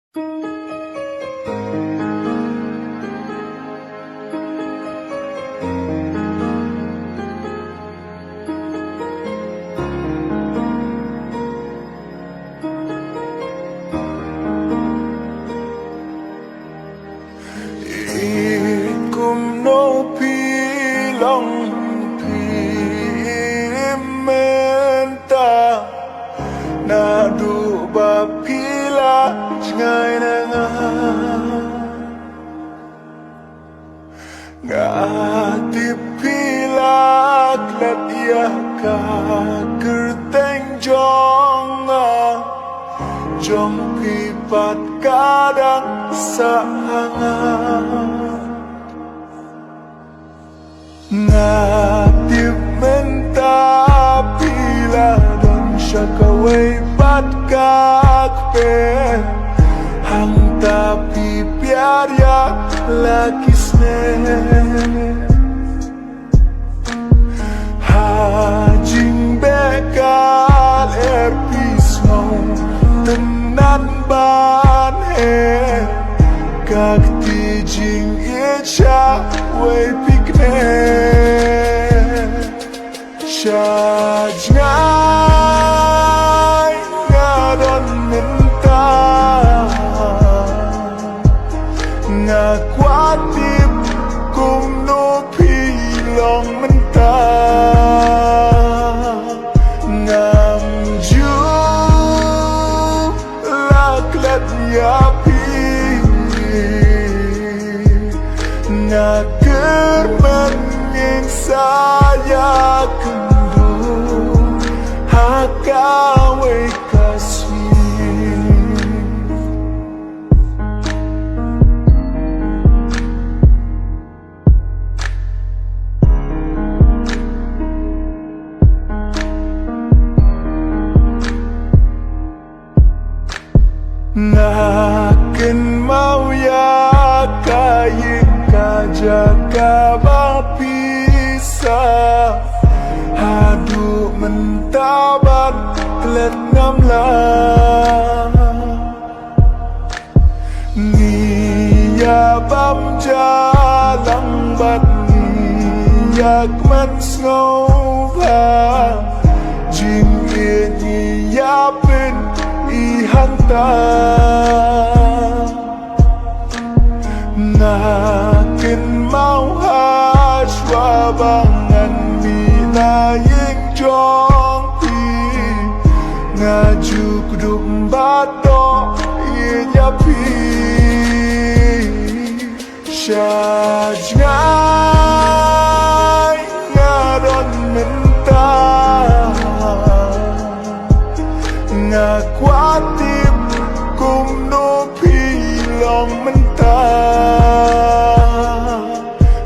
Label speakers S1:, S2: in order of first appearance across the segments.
S1: Ikum no pilong pimenta na du ba pila ngay na nga ngatip pila klat ya ka kerteng jong jong pipat kadang sahangan ngatip menta pila don siya kaway pat kakpe hang tapi piarya lakisne hajing bekal erpisno tenan ban kag tijing icha way pikne Shajnai ngadon minta ngakwatip kung no pilong minta ngamju laklat yapi ngakerman yang saya Hakaway kasih Nakin mau ya kayi kajaga bapisa Hadu mentabat klet ngamlah Niya bam jalang bat niyak man snova Jing niya pin ihanta Nakin mau haswa bangan minaying jongpi ngaju kuduk bato iyapi Shajnai ngadon minta ngakwatip kum no pilong minta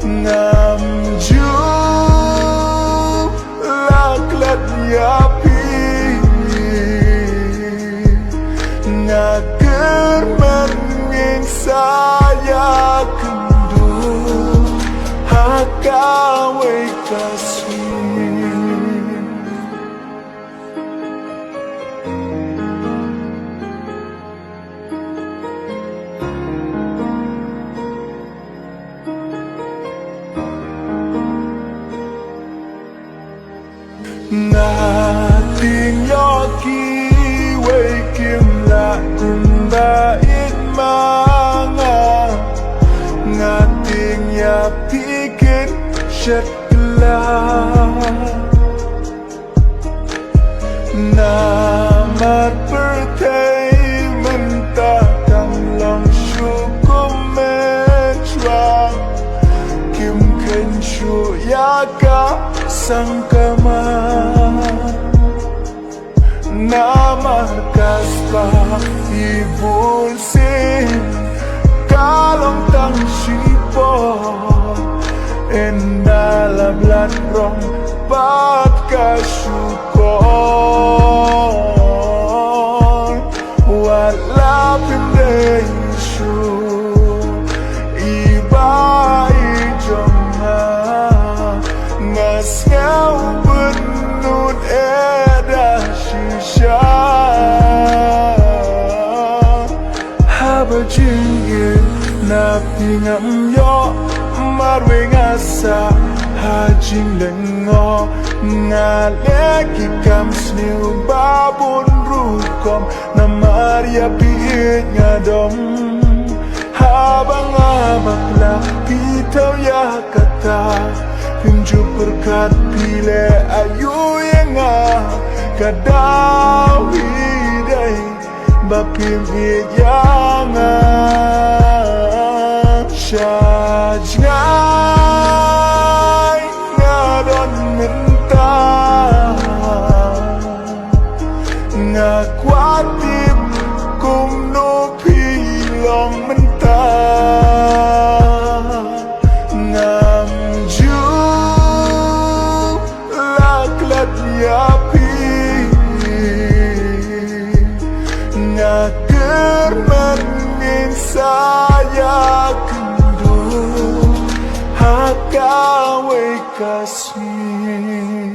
S1: ngamju laklat yapi ngakerman yang saya kendu hakaway kasih Nating yoki way kim la kumba in mga Nating ya pikin syatla Namat pertay mentatang lang syukum menchwang Kim kenshu yaka sangkama Namarkas pa ibulsin kalong tang sipo Endalablat rong pat kasyukon Wala pindensyo iba ijongha Ngas ngaw benun eda shisha berjingir napi ngam yo marwe ngasa hajing lengo ngaleki kam sniu babun rukom na maria piit ngadom habang abakla pitau ya kata pinju berkat pile ayu yang kadawi day bapim jangan syajngai ngadon mentah ngakwatip kumno pilong mentah ngamju laklat yapi ngaker mengin saya kendo hakawe kasih